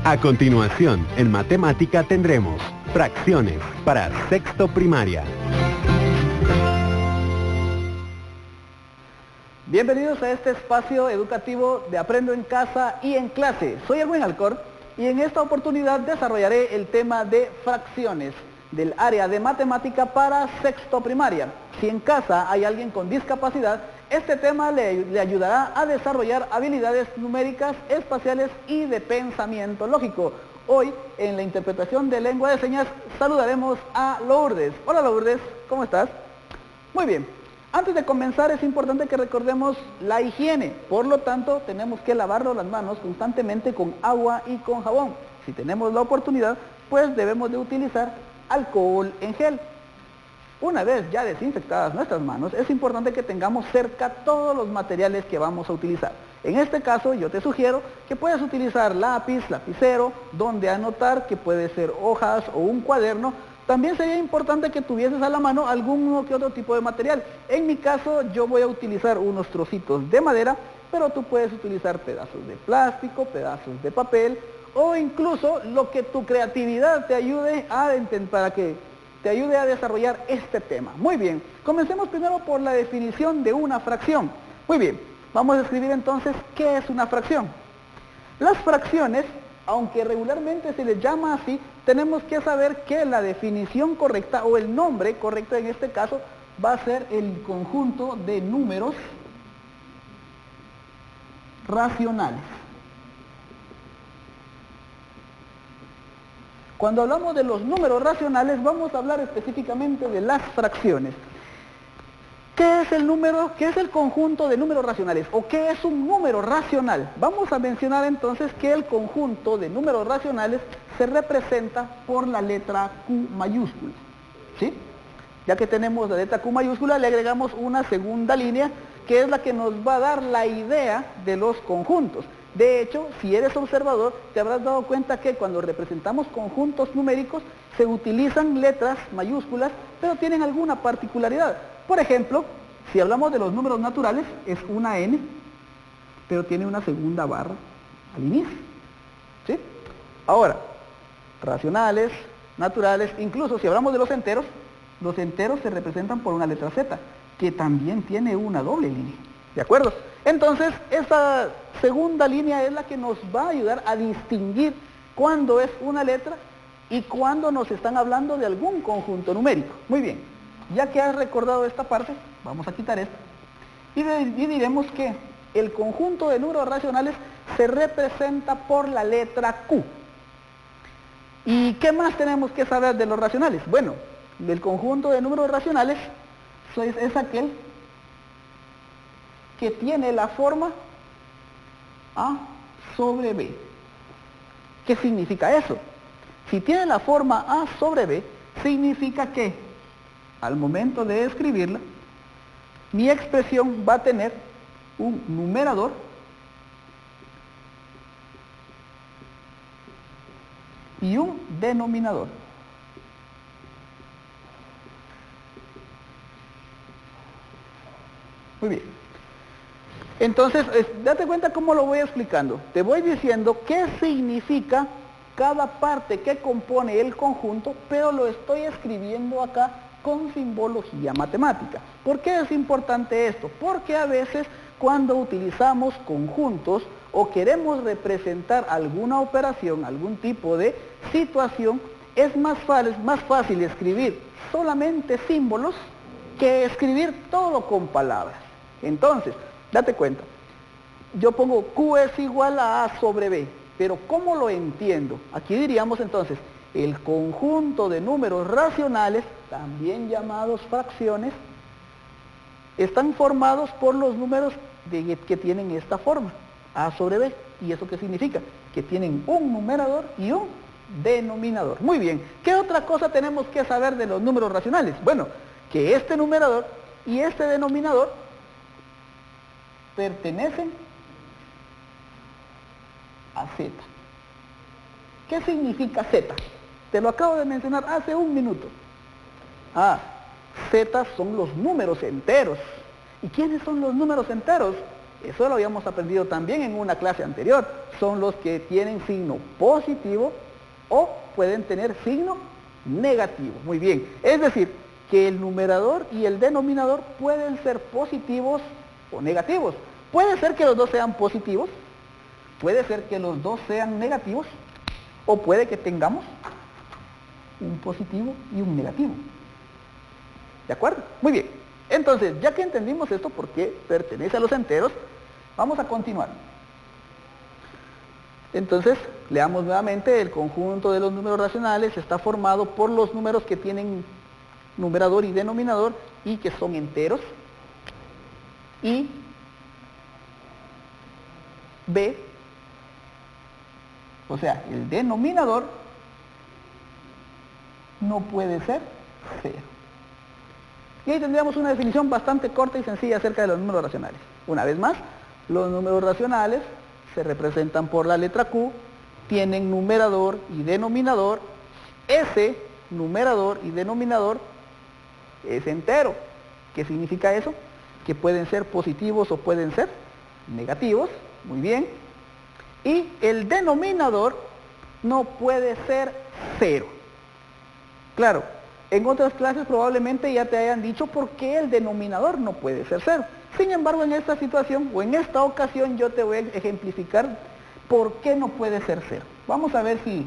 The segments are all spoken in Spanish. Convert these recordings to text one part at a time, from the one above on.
A continuación, en matemática tendremos fracciones para sexto primaria. Bienvenidos a este espacio educativo de Aprendo en Casa y en Clase. Soy Erwin Alcor y en esta oportunidad desarrollaré el tema de fracciones del área de matemática para sexto primaria. Si en casa hay alguien con discapacidad, este tema le ayudará a desarrollar habilidades numéricas, espaciales y de pensamiento lógico. Hoy, en la interpretación de lengua de señas, saludaremos a Lourdes. Hola Lourdes, ¿cómo estás? Muy bien. Antes de comenzar es importante que recordemos la higiene, por lo tanto tenemos que lavarnos las manos constantemente con agua y con jabón. Si tenemos la oportunidad, pues debemos de utilizar alcohol en gel. Una vez ya desinfectadas nuestras manos, es importante que tengamos cerca todos los materiales que vamos a utilizar. En este caso yo te sugiero que puedes utilizar lápiz, lapicero, donde anotar, que puede ser hojas o un cuaderno. También sería importante que tuvieses a la mano alguno que otro tipo de material. En mi caso yo voy a utilizar unos trocitos de madera, pero tú puedes utilizar pedazos de plástico, pedazos de papel o incluso lo que tu creatividad te ayude para que te ayude a desarrollar este tema. Muy bien, comencemos primero por la definición de una fracción. Muy bien, vamos a escribir entonces qué es una fracción. Las fracciones, aunque regularmente se les llama así, tenemos que saber que la definición correcta o el nombre correcto en este caso va a ser el conjunto de números racionales. Cuando hablamos de los números racionales vamos a hablar específicamente de las fracciones. ¿Qué es el número? ¿Qué es el conjunto de números racionales? ¿O qué es un número racional? Vamos a mencionar entonces que el conjunto de números racionales se representa por la letra Q mayúscula. ¿Sí? Ya que tenemos la letra Q mayúscula, le agregamos una segunda línea que es la que nos va a dar la idea de los conjuntos. De hecho, si eres observador, te habrás dado cuenta que cuando representamos conjuntos numéricos se utilizan letras mayúsculas, pero tienen alguna particularidad. Por ejemplo, si hablamos de los números naturales, es una n, pero tiene una segunda barra al inicio. ¿Sí? Ahora, racionales, naturales, incluso si hablamos de los enteros se representan por una letra z, que también tiene una doble línea. ¿De acuerdo? Entonces, esa segunda línea es la que nos va a ayudar a distinguir cuándo es una letra y cuándo nos están hablando de algún conjunto numérico. Muy bien, ya que has recordado esta parte, vamos a quitar esta y diremos que el conjunto de números racionales se representa por la letra Q. ¿Y qué más tenemos que saber de los racionales? Bueno, el conjunto de números racionales es aquel que tiene la forma A sobre B. ¿Qué significa eso? Si tiene la forma A sobre B, significa que al momento de escribirla, mi expresión va a tener un numerador y un denominador. Muy bien. Entonces, date cuenta cómo lo voy explicando. Te voy diciendo qué significa cada parte que compone el conjunto, pero lo estoy escribiendo acá con simbología matemática. ¿Por qué es importante esto? Porque a veces cuando utilizamos conjuntos o queremos representar alguna operación, algún tipo de situación, es más fácil escribir solamente símbolos que escribir todo con palabras. Entonces, date cuenta, yo pongo Q es igual a A sobre B, pero ¿cómo lo entiendo? Aquí diríamos entonces, el conjunto de números racionales, también llamados fracciones, están formados por los números que tienen esta forma, A sobre B. ¿Y eso qué significa? Que tienen un numerador y un denominador. Muy bien, ¿qué otra cosa tenemos que saber de los números racionales? Bueno, que este numerador y este denominador pertenecen a Z. ¿Qué significa Z? Te lo acabo de mencionar hace un minuto. Z son los números enteros. ¿Y quiénes son los números enteros? Eso lo habíamos aprendido también en una clase anterior. Son los que tienen signo positivo o pueden tener signo negativo. Muy bien. Es decir, que el numerador y el denominador pueden ser positivos o negativos. Puede ser que los dos sean positivos, puede ser que los dos sean negativos, o puede que tengamos un positivo y un negativo. ¿De acuerdo? Muy bien. Entonces, ya que entendimos esto, por qué pertenece a los enteros, vamos a continuar. Entonces, leamos nuevamente, el conjunto de los números racionales está formado por los números que tienen numerador y denominador y que son enteros, y B, o sea, el denominador no puede ser 0. Y ahí tendríamos una definición bastante corta y sencilla acerca de los números racionales. Una vez más, los números racionales se representan por la letra Q, tienen numerador y denominador. Ese numerador y denominador es entero. ¿Qué significa eso? Que pueden ser positivos o pueden ser negativos. Muy bien. Y el denominador no puede ser 0. Claro, en otras clases probablemente ya te hayan dicho por qué el denominador no puede ser 0. Sin embargo, en esta situación o en esta ocasión yo te voy a ejemplificar por qué no puede ser 0. Vamos a ver si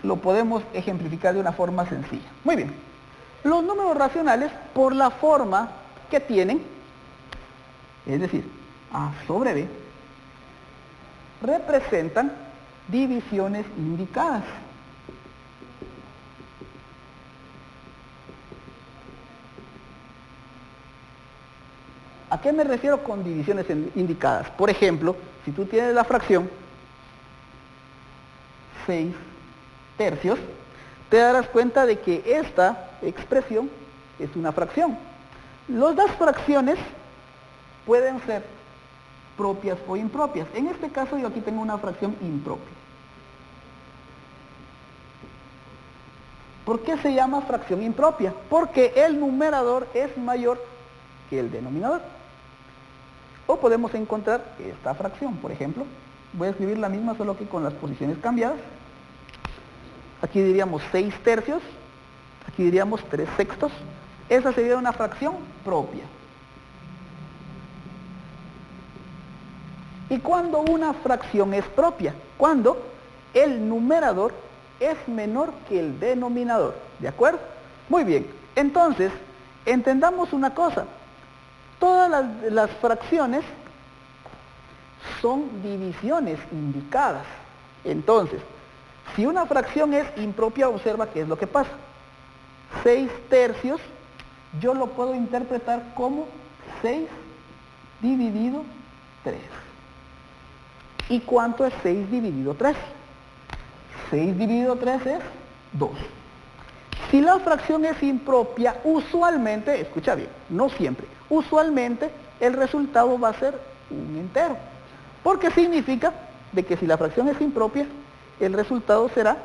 lo podemos ejemplificar de una forma sencilla. Muy bien. Los números racionales, por la forma que tienen, es decir, A sobre B, representan divisiones indicadas. ¿A qué me refiero con divisiones indicadas? Por ejemplo, si tú tienes la fracción 6 tercios, te darás cuenta de que esta expresión es una fracción. Las fracciones pueden ser propias o impropias. En este caso yo aquí tengo una fracción impropia. ¿Por qué se llama fracción impropia? Porque el numerador es mayor que el denominador. O podemos encontrar esta fracción, por ejemplo. Voy a escribir la misma, solo que con las posiciones cambiadas. Aquí diríamos 6 tercios, aquí diríamos 3 sextos. Esa sería una fracción propia. ¿Y cuándo una fracción es propia? Cuando el numerador es menor que el denominador. ¿De acuerdo? Muy bien. Entonces, entendamos una cosa. Todas las fracciones son divisiones indicadas. Entonces, si una fracción es impropia, observa qué es lo que pasa. 6 tercios, yo lo puedo interpretar como 6 dividido 3. ¿Y cuánto es 6 dividido 3? 6 dividido 3 es 2. Si la fracción es impropia, usualmente, escucha bien, no siempre, usualmente el resultado va a ser un entero. Porque significa de que si la fracción es impropia, el resultado será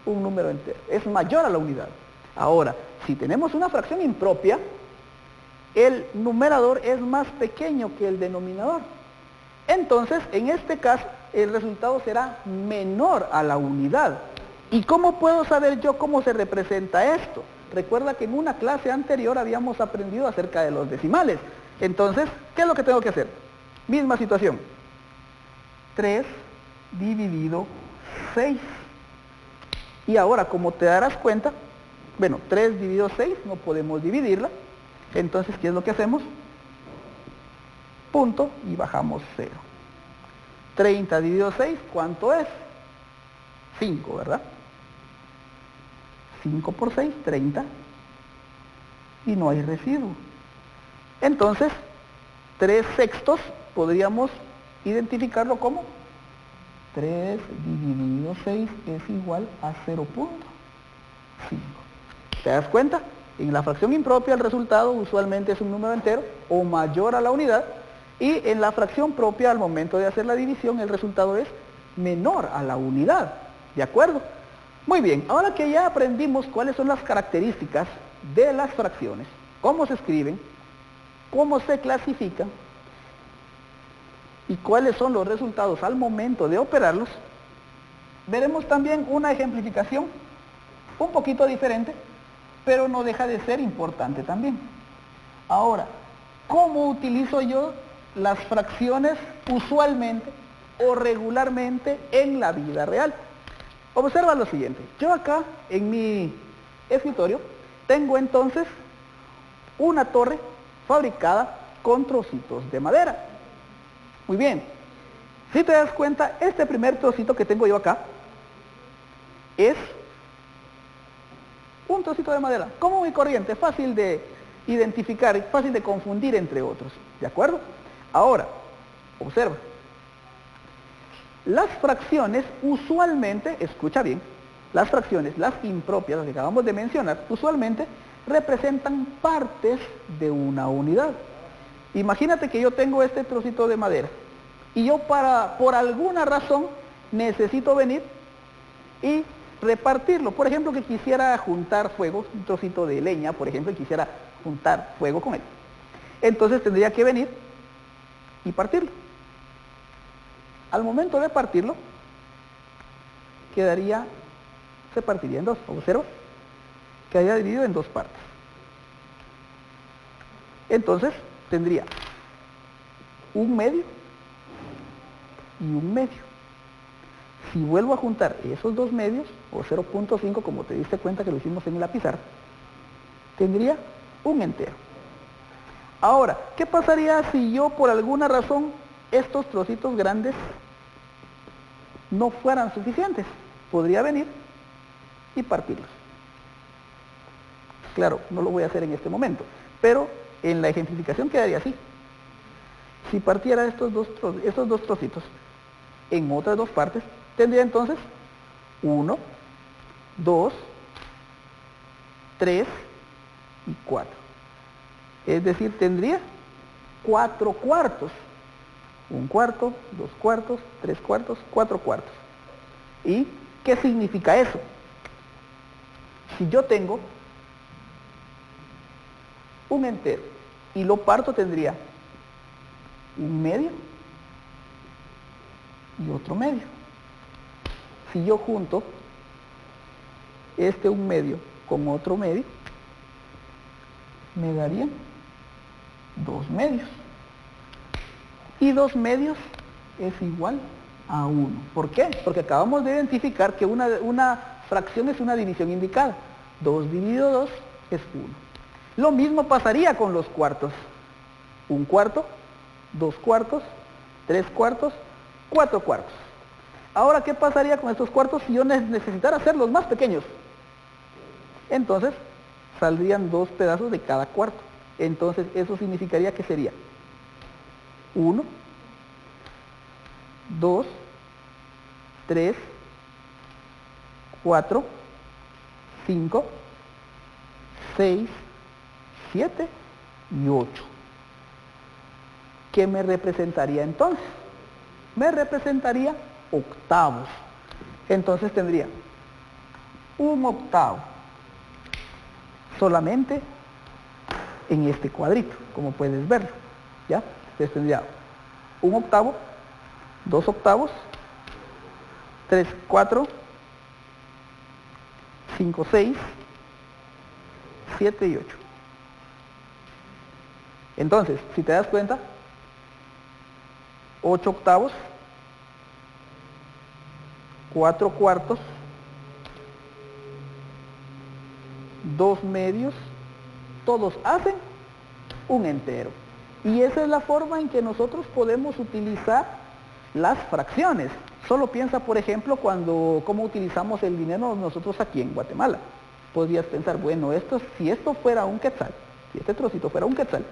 un número entero. Es mayor a la unidad. Ahora, si tenemos una fracción impropia, el numerador es más pequeño que el denominador. Entonces, en este caso, el resultado será menor a la unidad. ¿Y cómo puedo saber yo cómo se representa esto? Recuerda que en una clase anterior habíamos aprendido acerca de los decimales. Entonces, ¿qué es lo que tengo que hacer? Misma situación. 3 dividido 6. Y ahora, como te darás cuenta, bueno, 3 dividido 6 no podemos dividirla. Entonces, ¿qué es lo que hacemos? Punto y bajamos 0. 30 dividido 6, ¿cuánto es? 5, ¿verdad? 5 por 6, 30. Y no hay residuo. Entonces, 3 sextos podríamos identificarlo como 3 dividido 6 es igual a 0.5. ¿Te das cuenta? En la fracción impropia el resultado usualmente es un número entero o mayor a la unidad, y en la fracción propia al momento de hacer la división el resultado es menor a la unidad. ¿De acuerdo? Muy bien, ahora que ya aprendimos cuáles son las características de las fracciones, cómo se escriben, cómo se clasifican, y cuáles son los resultados al momento de operarlos, veremos también una ejemplificación un poquito diferente, pero no deja de ser importante también. Ahora, ¿cómo utilizo yo las fracciones usualmente o regularmente en la vida real? Observa lo siguiente, yo acá en mi escritorio tengo entonces una torre fabricada con trocitos de madera. Muy bien, si te das cuenta, este primer trocito que tengo yo acá es un trocito de madera, común y corriente, fácil de identificar, fácil de confundir entre otros, ¿de acuerdo? Ahora, observa, las fracciones usualmente, escucha bien, las fracciones, las impropias, las que acabamos de mencionar, usualmente representan partes de una unidad. Imagínate que yo tengo este trocito de madera y yo por alguna razón necesito venir y repartirlo. Por ejemplo, que quisiera juntar fuego, un trocito de leña, por ejemplo, y quisiera juntar fuego con él. Entonces tendría que venir y partirlo. Al momento de partirlo, se partiría en dos. Observa, quedaría dividido en dos partes. Entonces tendría un medio y un medio. Si vuelvo a juntar esos dos medios, o 0.5, como te diste cuenta que lo hicimos en la pizarra, tendría un entero. Ahora, ¿qué pasaría si yo por alguna razón estos trocitos grandes no fueran suficientes? Podría venir y partirlos. Claro, no lo voy a hacer en este momento, pero en la ejemplificación quedaría así. Si partiera estos dos trocitos en otras dos partes, tendría entonces 1, 2, 3 y 4. Es decir, tendría 4 cuartos. 1 cuarto, 2 cuartos, 3 cuartos, 4 cuartos. ¿Y qué significa eso? Si yo tengo un entero y lo parto, tendría un medio y otro medio. Si yo junto un medio con otro medio, me darían 2 medios. Y 2 medios es igual a 1. ¿Por qué? Porque acabamos de identificar que una fracción es una división indicada. 2 dividido 2 es 1. Lo mismo pasaría con los cuartos. 1 cuarto, 2 cuartos, 3 cuartos, 4 cuartos. Ahora, ¿qué pasaría con estos cuartos si yo necesitara hacerlos más pequeños? Entonces, saldrían 2 pedazos de cada cuarto. Entonces, eso significaría que sería 1, 2, 3, 4, 5, 6, 7 y 8. ¿Qué me representaría entonces? Me representaría octavos. Entonces tendría un octavo solamente en este cuadrito, como puedes verlo, ¿ya? Entonces tendría un octavo, 2 octavos, 3, 4, 5, 6, 7 y 8. Entonces, si te das cuenta, 8 octavos, 4 cuartos, 2 medios, todos hacen un entero. Y esa es la forma en que nosotros podemos utilizar las fracciones. Solo piensa, por ejemplo, cómo utilizamos el dinero nosotros aquí en Guatemala. Podrías pensar, bueno, si esto fuera un quetzal, si este trocito fuera un quetzal,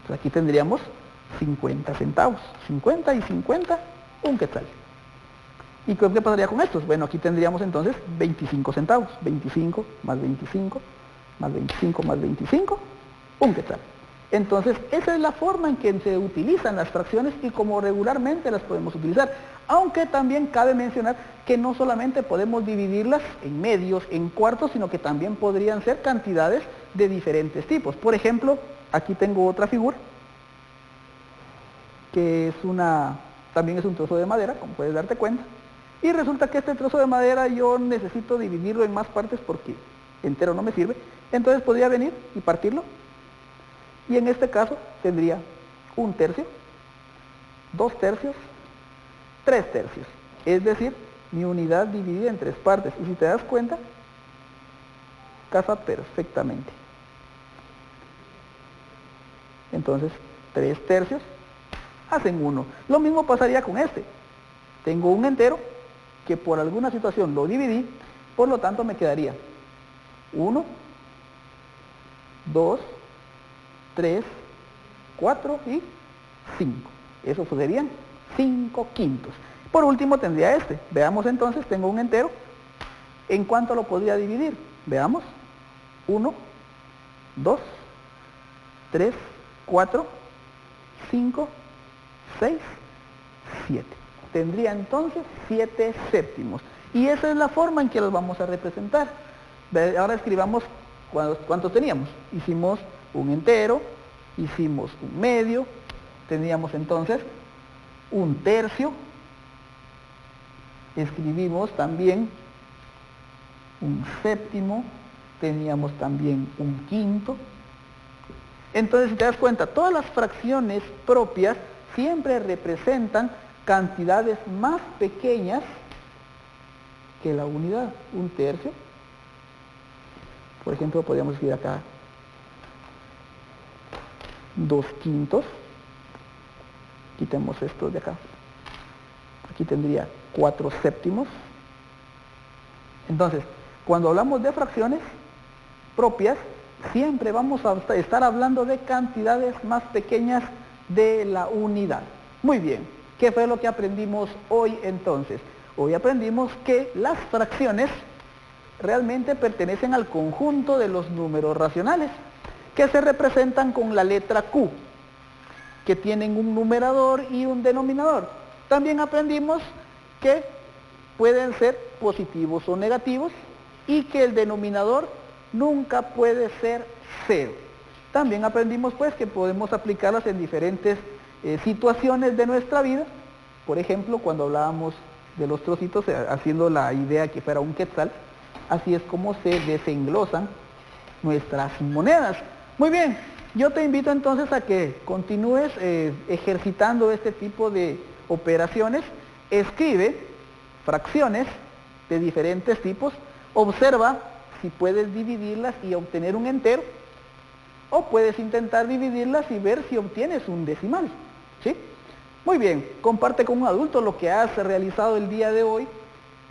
pues aquí tendríamos 50 centavos. 50 y 50, un quetzal. ¿Y qué pasaría con estos? Bueno, aquí tendríamos entonces 25 centavos. 25 más 25 más 25 más 25, un quetzal. Entonces, esa es la forma en que se utilizan las fracciones y como regularmente las podemos utilizar. Aunque también cabe mencionar que no solamente podemos dividirlas en medios, en cuartos, sino que también podrían ser cantidades de diferentes tipos. Por ejemplo, aquí tengo otra figura que también es un trozo de madera, como puedes darte cuenta. Y resulta que este trozo de madera yo necesito dividirlo en más partes porque entero no me sirve. Entonces podría venir y partirlo. Y en este caso tendría 1/3, 2/3, 3/3. Es decir, mi unidad dividida en 3 partes. Y si te das cuenta, casa perfectamente. Entonces, 3/3 hacen 1. Lo mismo pasaría con este. Tengo un entero que por alguna situación lo dividí, por lo tanto me quedaría 1, 2, 3, 4 y 5. Eso serían 5/5. Por último tendría este. Veamos entonces, tengo un entero. ¿En cuánto lo podría dividir? Veamos. 1, 2, 3, 4, 5, 6, 7. Tendría entonces 7/7. Y esa es la forma en que los vamos a representar. Ahora escribamos cuántos teníamos. Hicimos un entero, hicimos un medio, teníamos entonces 1/3, escribimos también 1/7, teníamos también 1/5. Entonces, si te das cuenta, todas las fracciones propias siempre representan cantidades más pequeñas que la unidad. 1/3. Por ejemplo, podríamos escribir acá 2/5. Quitemos esto de acá. Aquí tendría 4/7. Entonces, cuando hablamos de fracciones propias, siempre vamos a estar hablando de cantidades más pequeñas de la unidad. Muy bien, ¿qué fue lo que aprendimos hoy entonces? Hoy aprendimos que las fracciones realmente pertenecen al conjunto de los números racionales, que se representan con la letra Q, que tienen un numerador y un denominador. También aprendimos que pueden ser positivos o negativos y que el denominador nunca puede ser 0. También aprendimos pues que podemos aplicarlas en diferentes situaciones de nuestra vida. Por ejemplo, cuando hablábamos de los trocitos, haciendo la idea que fuera un quetzal, así es como se desenglosan nuestras monedas. Muy bien, yo te invito entonces a que continúes ejercitando este tipo de operaciones. Escribe fracciones de diferentes tipos, observa si puedes dividirlas y obtener un entero, o puedes intentar dividirlas y ver si obtienes un decimal, ¿sí? Muy bien, comparte con un adulto lo que has realizado el día de hoy.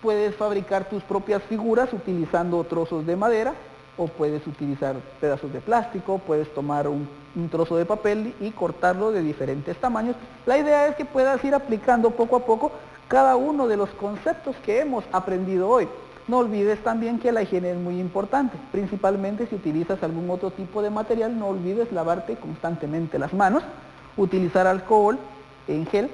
Puedes fabricar tus propias figuras utilizando trozos de madera, o puedes utilizar pedazos de plástico, puedes tomar un trozo de papel y cortarlo de diferentes tamaños. La idea es que puedas ir aplicando poco a poco cada uno de los conceptos que hemos aprendido hoy. No olvides también que la higiene es muy importante, principalmente si utilizas algún otro tipo de material. No olvides lavarte constantemente las manos, utilizar alcohol en gel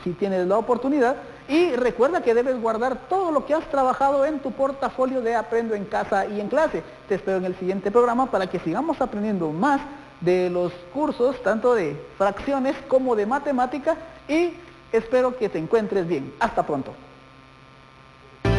si tienes la oportunidad, y recuerda que debes guardar todo lo que has trabajado en tu portafolio de Aprendo en Casa y en Clase. Te espero en el siguiente programa para que sigamos aprendiendo más de los cursos, tanto de fracciones como de matemática, y espero que te encuentres bien. Hasta pronto.